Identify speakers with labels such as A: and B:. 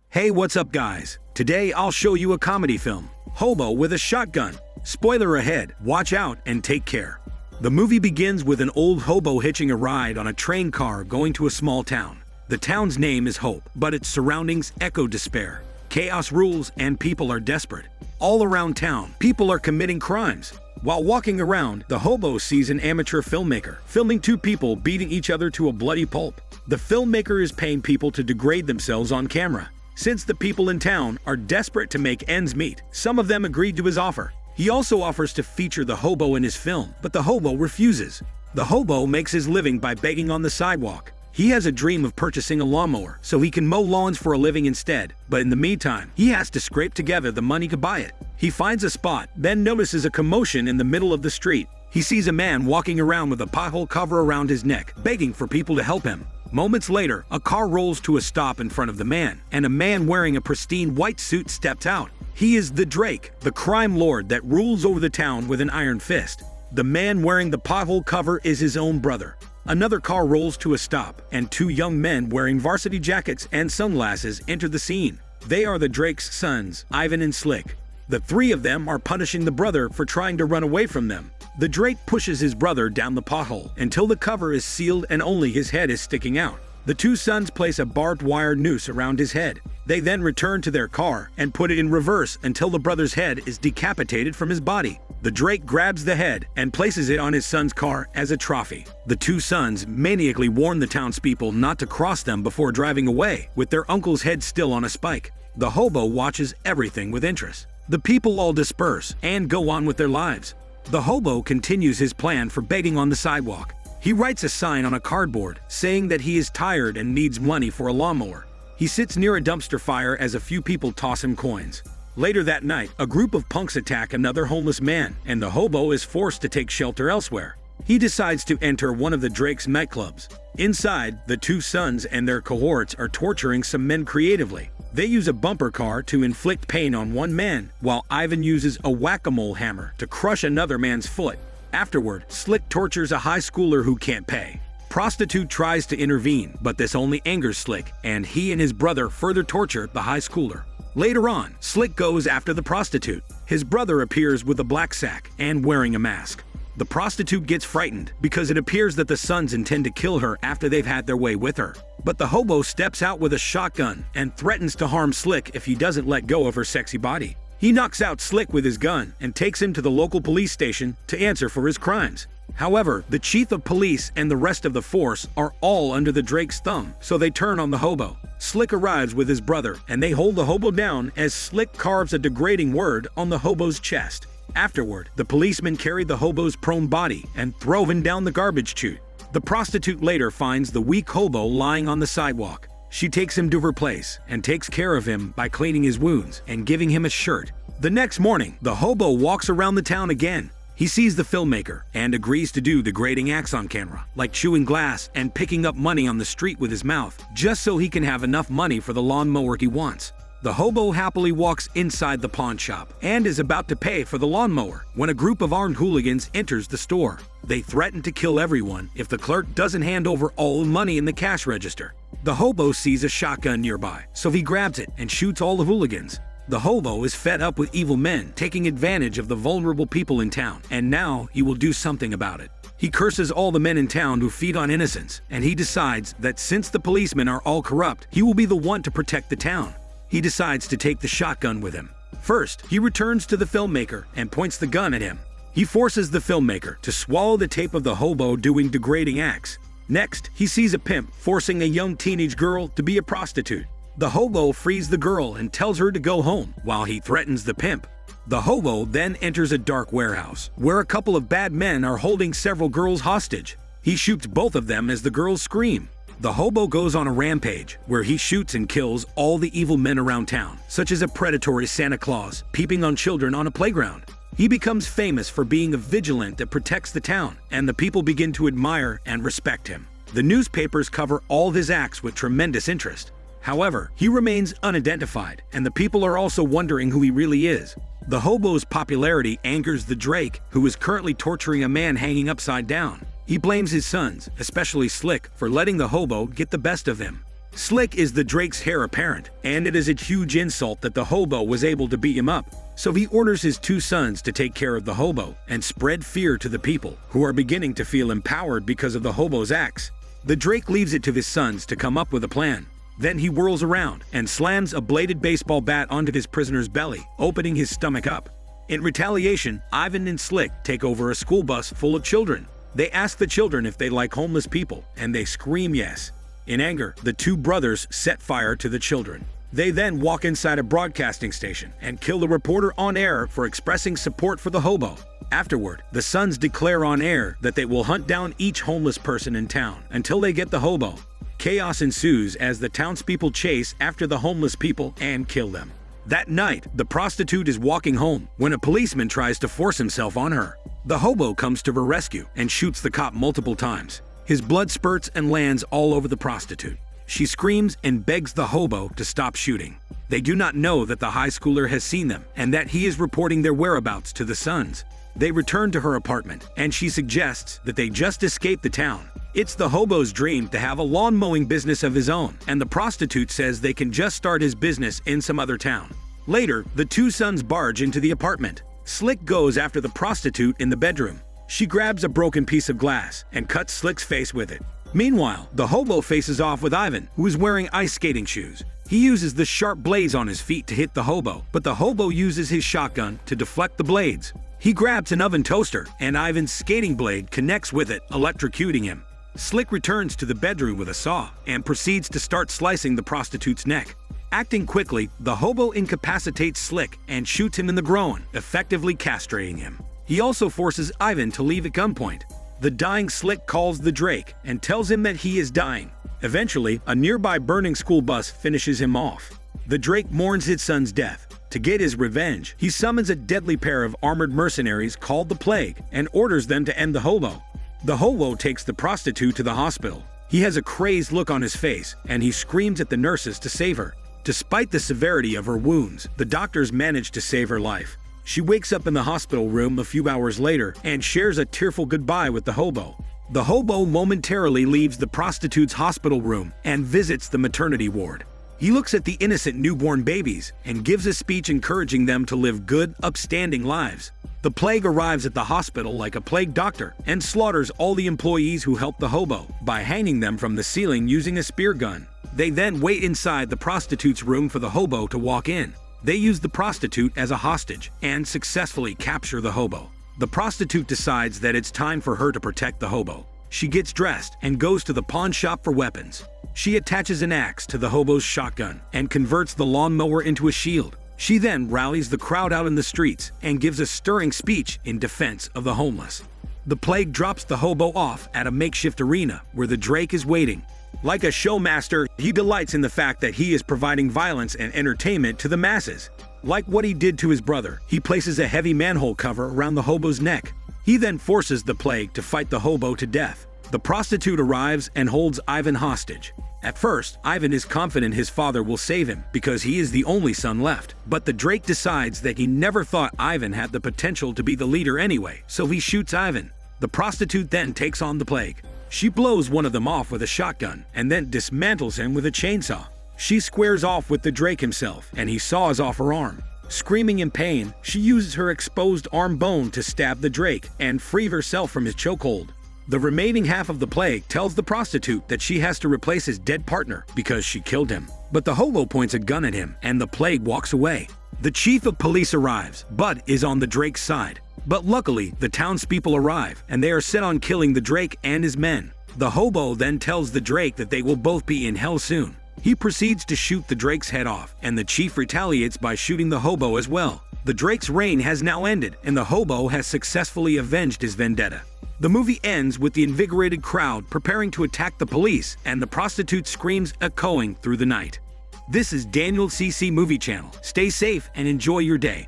A: Hey, what's up guys? Today I'll show you a comedy film, Hobo with a Shotgun. Spoiler ahead, watch out and take care. The movie begins with an old hobo hitching a ride on a train car going to a small town. The town's name is Hope, but its surroundings echo despair. Chaos rules and people are desperate. All around town, people are committing crimes. While walking around, the hobo sees an amateur filmmaker filming two people beating each other to a bloody pulp. The filmmaker is paying people to degrade themselves on camera. Since the people in town are desperate to make ends meet, some of them agreed to his offer. He also offers to feature the hobo in his film, but the hobo refuses. The hobo makes his living by begging on the sidewalk. He has a dream of purchasing a lawnmower so he can mow lawns for a living instead, but in the meantime, he has to scrape together the money to buy it. He finds a spot, then notices a commotion in the middle of the street. He sees a man walking around with a pothole cover around his neck, begging for people to help him. Moments later, a car rolls to a stop in front of the man, and a man wearing a pristine white suit steps out. He is the Drake, the crime lord that rules over the town with an iron fist. The man wearing the pothole cover is his own brother. Another car rolls to a stop, and two young men wearing varsity jackets and sunglasses enter the scene. They are the Drake's sons, Ivan and Slick. The three of them are punishing the brother for trying to run away from them. The Drake pushes his brother down the pothole until the cover is sealed and only his head is sticking out. The two sons place a barbed wire noose around his head. They then return to their car and put it in reverse until the brother's head is decapitated from his body. The Drake grabs the head and places it on his son's car as a trophy. The two sons maniacally warn the townspeople not to cross them before driving away, with their uncle's head still on a spike. The hobo watches everything with interest. The people all disperse and go on with their lives. The hobo continues his plan for begging on the sidewalk. He writes a sign on a cardboard saying that he is tired and needs money for a lawnmower. He sits near a dumpster fire as a few people toss him coins. Later that night, a group of punks attack another homeless man, and the hobo is forced to take shelter elsewhere. He decides to enter one of the Drake's nightclubs. Inside, the two sons and their cohorts are torturing some men creatively. They use a bumper car to inflict pain on one man, while Ivan uses a whack-a-mole hammer to crush another man's foot. Afterward, Slick tortures a high schooler who can't pay. Prostitute tries to intervene, but this only angers Slick, and he and his brother further torture the high schooler. Later on, Slick goes after the prostitute. His brother appears with a black sack and wearing a mask. The prostitute gets frightened because it appears that the sons intend to kill her after they've had their way with her. But the hobo steps out with a shotgun and threatens to harm Slick if he doesn't let go of her sexy body. He knocks out Slick with his gun and takes him to the local police station to answer for his crimes. However, the chief of police and the rest of the force are all under the Drake's thumb, so they turn on the hobo. Slick arrives with his brother, and they hold the hobo down as Slick carves a degrading word on the hobo's chest. Afterward, the policemen carry the hobo's prone body and throw him down the garbage chute. The prostitute later finds the weak hobo lying on the sidewalk. She takes him to her place and takes care of him by cleaning his wounds and giving him a shirt. The next morning, the hobo walks around the town again. He sees the filmmaker and agrees to do degrading acts on camera, like chewing glass and picking up money on the street with his mouth, just so he can have enough money for the lawnmower he wants. The hobo happily walks inside the pawn shop and is about to pay for the lawnmower when a group of armed hooligans enters the store. They threaten to kill everyone if the clerk doesn't hand over all the money in the cash register. The hobo sees a shotgun nearby, so he grabs it and shoots all the hooligans. The hobo is fed up with evil men taking advantage of the vulnerable people in town, and now he will do something about it. He curses all the men in town who feed on innocence, and he decides that since the policemen are all corrupt, he will be the one to protect the town. He decides to take the shotgun with him. First, he returns to the filmmaker and points the gun at him. He forces the filmmaker to swallow the tape of the hobo doing degrading acts. Next, he sees a pimp forcing a young teenage girl to be a prostitute. The hobo frees the girl and tells her to go home, while he threatens the pimp. The hobo then enters a dark warehouse, where a couple of bad men are holding several girls hostage. He shoots both of them as the girls scream. The hobo goes on a rampage, where he shoots and kills all the evil men around town, such as a predatory Santa Claus peeping on children on a playground. He becomes famous for being a vigilante that protects the town, and the people begin to admire and respect him. The newspapers cover all his acts with tremendous interest. However, he remains unidentified, and the people are also wondering who he really is. The hobo's popularity angers the Drake, who is currently torturing a man hanging upside down. He blames his sons, especially Slick, for letting the hobo get the best of him. Slick is the Drake's heir apparent, and it is a huge insult that the hobo was able to beat him up. So he orders his two sons to take care of the hobo and spread fear to the people, who are beginning to feel empowered because of the hobo's acts. The Drake leaves it to his sons to come up with a plan. Then he whirls around and slams a bladed baseball bat onto his prisoner's belly, opening his stomach up. In retaliation, Ivan and Slick take over a school bus full of children. They ask the children if they like homeless people, and they scream yes. In anger, the two brothers set fire to the children. They then walk inside a broadcasting station and kill the reporter on air for expressing support for the hobo. Afterward, the sons declare on air that they will hunt down each homeless person in town until they get the hobo. Chaos ensues as the townspeople chase after the homeless people and kill them. That night, the prostitute is walking home when a policeman tries to force himself on her. The hobo comes to her rescue and shoots the cop multiple times. His blood spurts and lands all over the prostitute. She screams and begs the hobo to stop shooting. They do not know that the high schooler has seen them and that he is reporting their whereabouts to the sons. They return to her apartment, and she suggests that they just escape the town. It's the hobo's dream to have a lawn mowing business of his own, and the prostitute says they can just start his business in some other town. Later, the two sons barge into the apartment. Slick goes after the prostitute in the bedroom. She grabs a broken piece of glass and cuts Slick's face with it. Meanwhile, the hobo faces off with Ivan, who is wearing ice skating shoes. He uses the sharp blades on his feet to hit the hobo, but the hobo uses his shotgun to deflect the blades. He grabs an oven toaster, and Ivan's skating blade connects with it, electrocuting him. Slick returns to the bedroom with a saw and proceeds to start slicing the prostitute's neck. Acting quickly, the hobo incapacitates Slick and shoots him in the groin, effectively castrating him. He also forces Ivan to leave at gunpoint. The dying Slick calls the Drake and tells him that he is dying. Eventually, a nearby burning school bus finishes him off. The Drake mourns his son's death. To get his revenge, he summons a deadly pair of armored mercenaries called the Plague and orders them to end the hobo. The hobo takes the prostitute to the hospital. He has a crazed look on his face, and he screams at the nurses to save her. Despite the severity of her wounds, the doctors manage to save her life. She wakes up in the hospital room a few hours later and shares a tearful goodbye with the hobo. The hobo momentarily leaves the prostitute's hospital room and visits the maternity ward. He looks at the innocent newborn babies and gives a speech encouraging them to live good, upstanding lives. The Plague arrives at the hospital like a plague doctor and slaughters all the employees who helped the hobo by hanging them from the ceiling using a spear gun. They then wait inside the prostitute's room for the hobo to walk in. They use the prostitute as a hostage and successfully capture the hobo. The prostitute decides that it's time for her to protect the hobo. She gets dressed and goes to the pawn shop for weapons. She attaches an axe to the hobo's shotgun and converts the lawnmower into a shield. She then rallies the crowd out in the streets and gives a stirring speech in defense of the homeless. The Plague drops the hobo off at a makeshift arena where the Drake is waiting. Like a showmaster, he delights in the fact that he is providing violence and entertainment to the masses. Like what he did to his brother, he places a heavy manhole cover around the hobo's neck. He then forces the Plague to fight the hobo to death. The prostitute arrives and holds Ivan hostage. At first, Ivan is confident his father will save him because he is the only son left. But the Drake decides that he never thought Ivan had the potential to be the leader anyway, so he shoots Ivan. The prostitute then takes on the Plague. She blows one of them off with a shotgun and then dismantles him with a chainsaw. She squares off with the Drake himself, and he saws off her arm. Screaming in pain, she uses her exposed arm bone to stab the Drake and free herself from his chokehold. The remaining half of the Plague tells the prostitute that she has to replace his dead partner because she killed him. But the hobo points a gun at him, and the Plague walks away. The chief of police arrives, but is on the Drake's side. But luckily, the townspeople arrive, and they are set on killing the Drake and his men. The hobo then tells the Drake that they will both be in hell soon. He proceeds to shoot the Drake's head off, and the chief retaliates by shooting the hobo as well. The Drake's reign has now ended, and the hobo has successfully avenged his vendetta. The movie ends with the invigorated crowd preparing to attack the police, and the prostitute's screams echoing through the night. This is Daniel CC Movie Channel. Stay safe and enjoy your day.